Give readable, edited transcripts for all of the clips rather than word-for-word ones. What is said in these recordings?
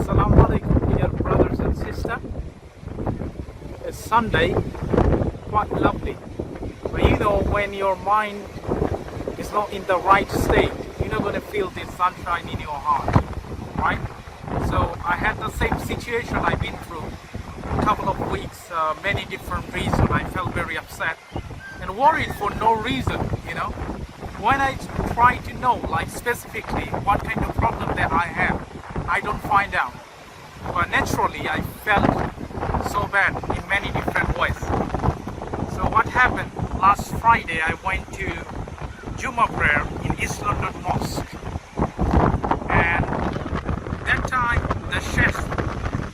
Assalamu alaikum, dear brothers and sisters. It's Sunday, quite lovely. But you know, when your mind is not in the right state, you're not going to feel this sunshine in your heart, right? So I had the same situation I've been through a couple of weeks, many different reasons. I felt very upset and worried for no reason, you know. When I try to know, like specifically what kind of problem that I have, I don't find out. But naturally, I felt so bad in many different ways. So what happened? Last Friday, I went to Jummah prayer in East London Mosque. And that time, the Shaykh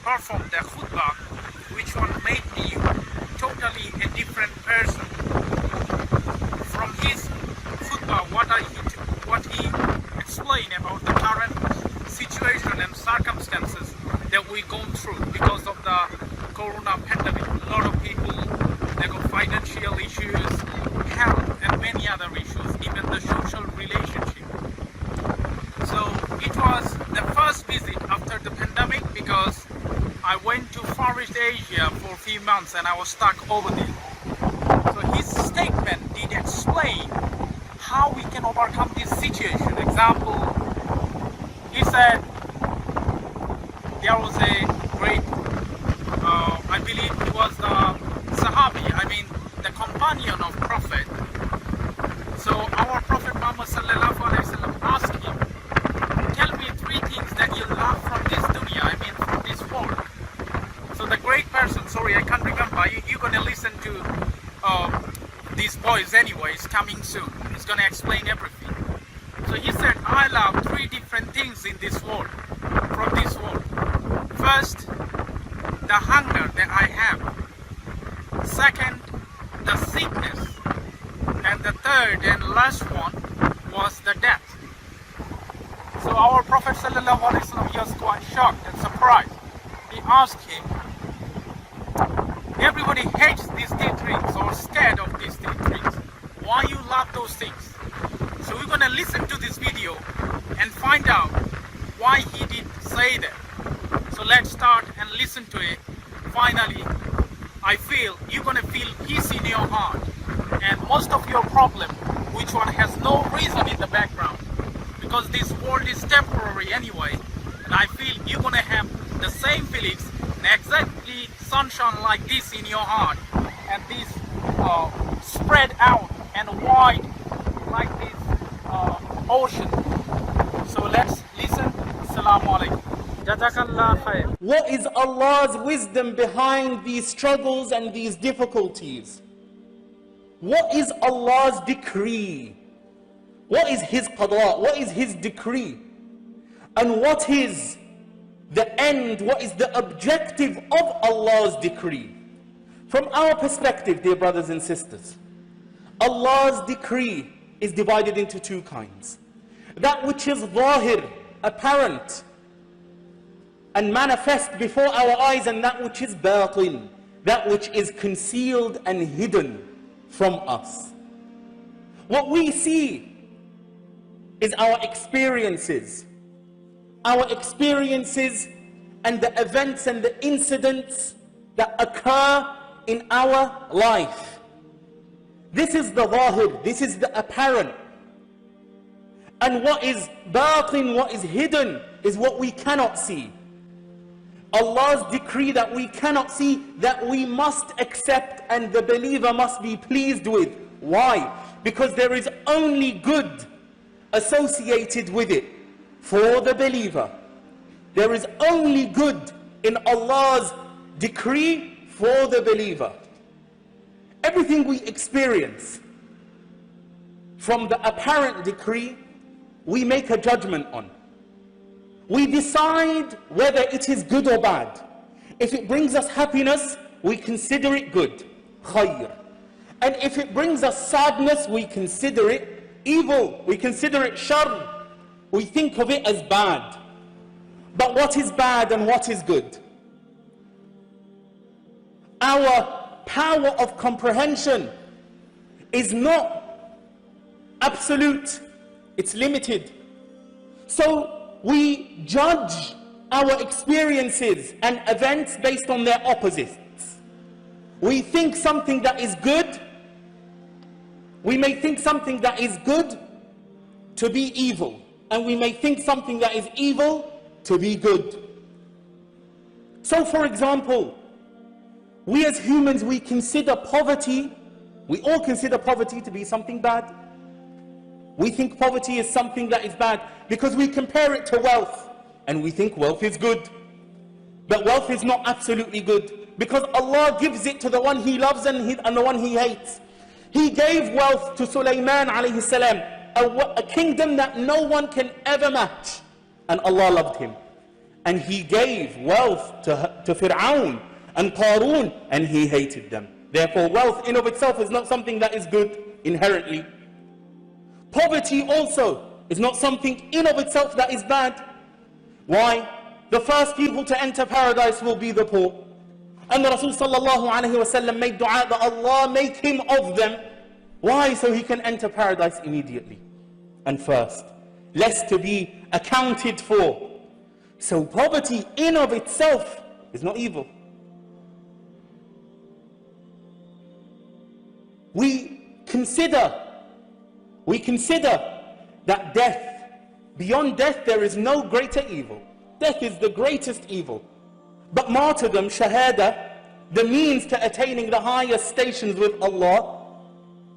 performed the khutbah, which one made me totally a different person. From his khutbah, what he explained about the current situation and circumstances that we've gone through because of the corona pandemic. A lot of people, they got financial issues, health, and many other issues, even the social relationship. So it was the first visit after the pandemic because I went to Far East Asia for a few months and I was stuck over there. So his statement did explain how we can overcome this situation. Example, he said there was a great, I believe he was the Sahabi, I mean the companion of Prophet. So our Prophet Muhammad sallallahu alaihi wasallam asked him, tell me three things that you love from this dunya, I mean from this world. So the great person, sorry I can't remember, you're going to listen to these boys anyways, coming soon. He's going to explain everything. So he said, I love three different things in this world, from this world. First, the hunger that I have. Second, the sickness. And the third and last one was the death. So our Prophet sallallahu alaihi wasallam was quite shocked and surprised. He asked him, everybody hates these three things or scared of these three things. Why you love those things? So we're gonna listen to this video and find out why he did say that. So let's start and listen to it. Finally, I feel you're gonna feel peace in your heart. And most of your problem, which one has no reason in the background, because this world is temporary anyway. And I feel you're gonna have the same feelings, exactly sunshine like this in your heart, and this spread out and wide like this ocean. So let's listen. Assalamu alaikum. Jazakallah khair. What is Allah's wisdom behind these struggles and these difficulties? What is Allah's decree? What is His qada? What is His decree? And what is the end? What is the objective of Allah's decree? From our perspective, dear brothers and sisters, Allah's decree is divided into two kinds. That which is zahir, apparent, and manifest before our eyes, and that which is batin, that which is concealed and hidden from us. What we see is our experiences and the events and the incidents that occur in our life. This is the zahir, this is the apparent. And what is batin, what is hidden, is what we cannot see. Allah's decree that we cannot see, that we must accept and the believer must be pleased with. Why? Because there is only good associated with it for the believer. There is only good in Allah's decree for the believer. Everything we experience from the apparent decree, we make a judgment on. We decide whether it is good or bad. If it brings us happiness, we consider it good, khayr. And if it brings us sadness, we consider it evil. We consider it shar. We think of it as bad. But what is bad and what is good? Our power of comprehension is not absolute, it's limited. So we judge our experiences and events based on their opposites. We think something that is good, we may think something that is good to be evil, and we may think something that is evil to be good. So for example, we as humans, we consider poverty, we all consider poverty to be something bad. We think poverty is something that is bad because we compare it to wealth, and we think wealth is good. But wealth is not absolutely good, because Allah gives it to the one He loves and the one He hates. He gave wealth to Sulaiman alayhi salam, a kingdom that no one can ever match, and Allah loved him. And He gave wealth to Fir'aun and Qarun, and He hated them. Therefore, wealth in of itself is not something that is good inherently. Poverty also is not something in of itself that is bad. Why? The first people to enter paradise will be the poor. And the Rasul sallallahu alayhi wa sallam made dua that Allah make him of them. Why? So he can enter paradise immediately and first, less to be accounted for. So poverty in of itself is not evil. We consider that death, beyond death there is no greater evil. Death is the greatest evil. But martyrdom, shahada, the means to attaining the highest stations with Allah,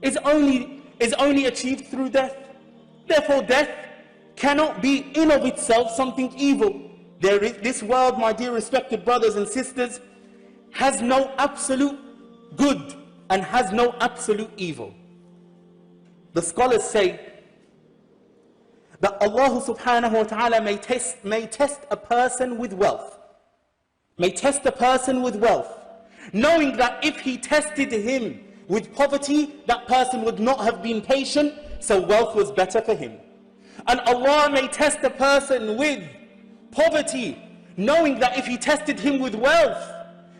is only achieved through death. Therefore death cannot be in of itself something evil. This world, my dear respected brothers and sisters, has no absolute good and has no absolute evil. The scholars say that Allah subhanahu wa ta'ala may test a person with wealth. May test a person with wealth, knowing that if He tested him with poverty, that person would not have been patient, so wealth was better for him. And Allah may test a person with poverty, knowing that if He tested him with wealth,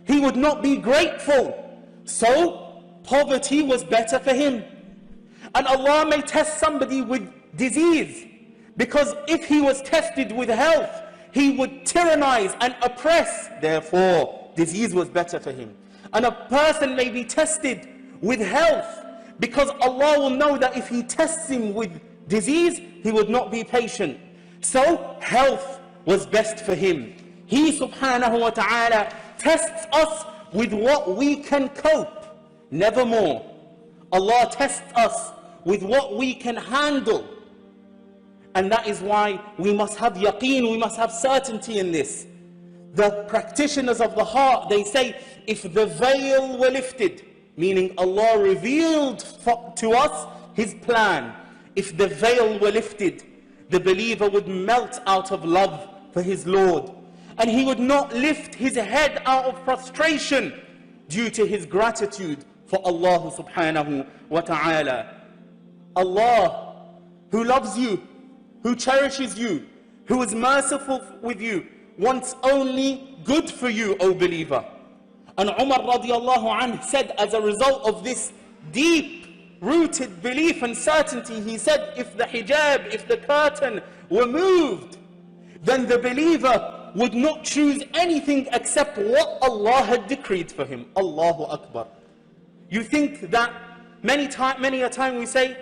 he would not be grateful, so poverty was better for him. And Allah may test somebody with disease, because if he was tested with health, he would tyrannize and oppress, therefore disease was better for him. And a person may be tested with health, because Allah will know that if He tests him with disease, he would not be patient, so health was best for him. He subhanahu wa ta'ala tests us with what we can cope, never more. Allah tests us with what we can handle. And that is why we must have yaqeen, we must have certainty in this. The practitioners of the heart, they say, if the veil were lifted, meaning Allah revealed to us His plan, if the veil were lifted, the believer would melt out of love for his Lord, and he would not lift his head out of frustration due to his gratitude for Allah subhanahu wa ta'ala. Allah, who loves you, who cherishes you, who is merciful with you, wants only good for you, O believer. And Umar radiallahu anhu said, as a result of this deep-rooted belief and certainty, he said, if the hijab, if the curtain were moved, then the believer would not choose anything except what Allah had decreed for him. Allahu Akbar. You think that many a time we say,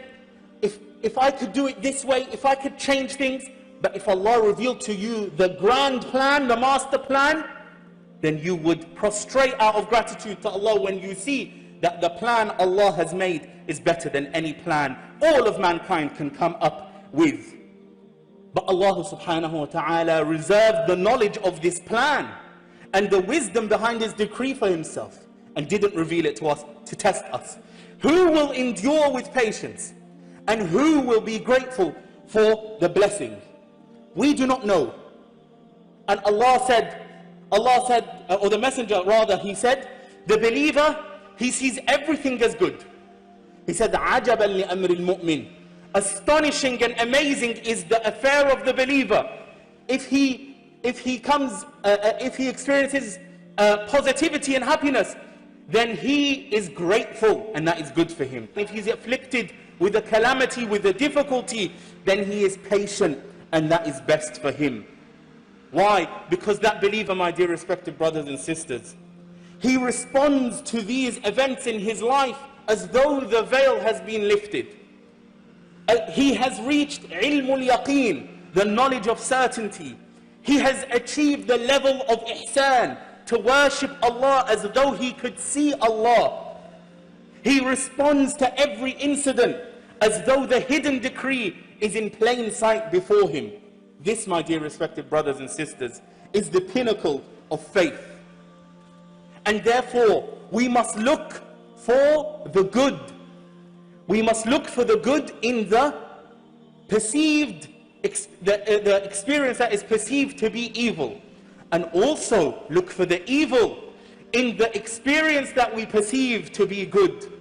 if I could do it this way, if I could change things, but if Allah revealed to you the grand plan, the master plan, then you would prostrate out of gratitude to Allah when you see that the plan Allah has made is better than any plan all of mankind can come up with. But Allah subhanahu wa ta'ala reserved the knowledge of this plan and the wisdom behind His decree for Himself, and didn't reveal it to us to test us. Who will endure with patience, and who will be grateful for the blessing? We do not know. And Allah said, or the messenger rather, he said, the believer, he sees everything as good. He said, عَجَبًا لِأَمْرِ الْمُؤْمِنِ. Astonishing and amazing is the affair of the believer. If he experiences positivity and happiness, then he is grateful, and that is good for him. If he's afflicted with a calamity, with a difficulty, then he is patient, and that is best for him. Why? Because that believer, my dear respected brothers and sisters, he responds to these events in his life as though the veil has been lifted. He has reached ilmul yaqeen, the knowledge of certainty. He has achieved the level of ihsan, to worship Allah as though he could see Allah. He responds to every incident as though the hidden decree is in plain sight before him. This, my dear respected brothers and sisters, is the pinnacle of faith. And therefore, we must look for the good. We must look for the good in the perceived, the experience that is perceived to be evil. And also look for the evil in the experience that we perceive to be good.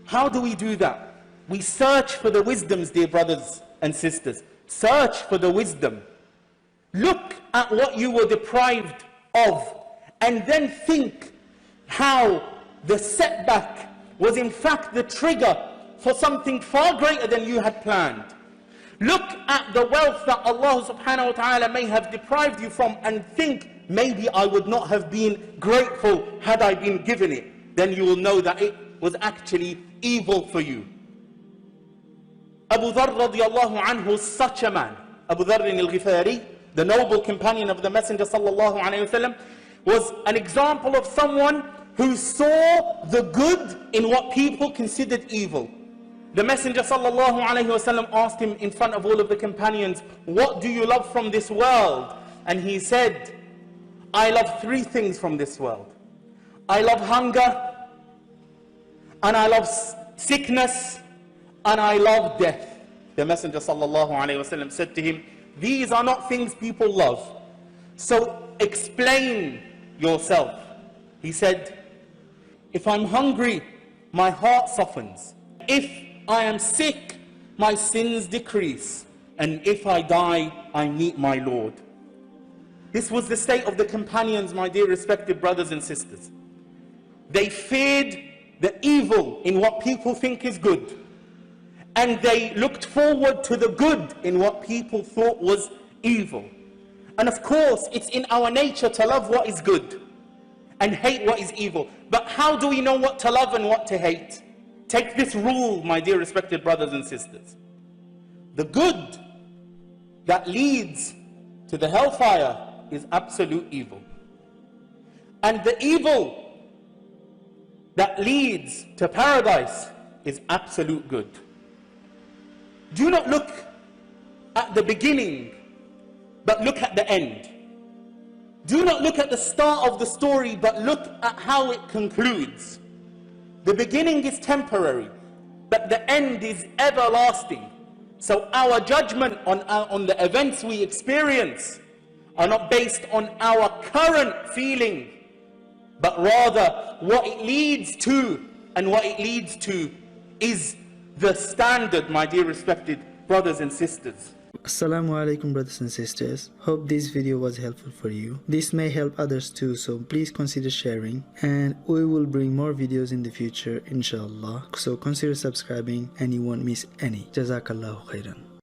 How do we do that? We search for the wisdoms, dear brothers and sisters. Search for the wisdom. Look at what you were deprived of, and then think how the setback was in fact the trigger for something far greater than you had planned. Look at the wealth that Allah subhanahu wa ta'ala may have deprived you from, and think, maybe I would not have been grateful had I been given it. Then you will know that it was actually evil for you. Abu Dharr radiallahu anhu is such a man. Abu Dharr al-Ghifari, the noble companion of the Messenger sallallahu alayhi wasallam, was an example of someone who saw the good in what people considered evil. The Messenger sallallahu alayhi wasallam asked him in front of all of the companions, what do you love from this world? And he said, I love three things from this world. I love hunger, and I love sickness, and I love death. The Messenger sallallahu alayhi wasallam said to him, these are not things people love. So explain yourself. He said, if I'm hungry, my heart softens. If I am sick, my sins decrease. And if I die, I meet my Lord. This was the state of the companions, my dear respected brothers and sisters. They feared the evil in what people think is good, and they looked forward to the good in what people thought was evil. And of course, it's in our nature to love what is good and hate what is evil. But how do we know what to love and what to hate? Take this rule, my dear respected brothers and sisters. The good that leads to the hellfire is absolute evil. And the evil that leads to paradise is absolute good. Do not look at the beginning, but look at the end. Do not look at the start of the story, but look at how it concludes. The beginning is temporary, but the end is everlasting. So our judgment on the events we experience are not based on our current feeling, but rather what it leads to, and what it leads to is the standard, my dear respected brothers and sisters. Assalamu alaikum brothers and sisters. Hope this video was helpful for you. This may help others too, so please consider sharing, and we will bring more videos in the future inshallah. So consider subscribing and you won't miss any. Jazakallahu khairan.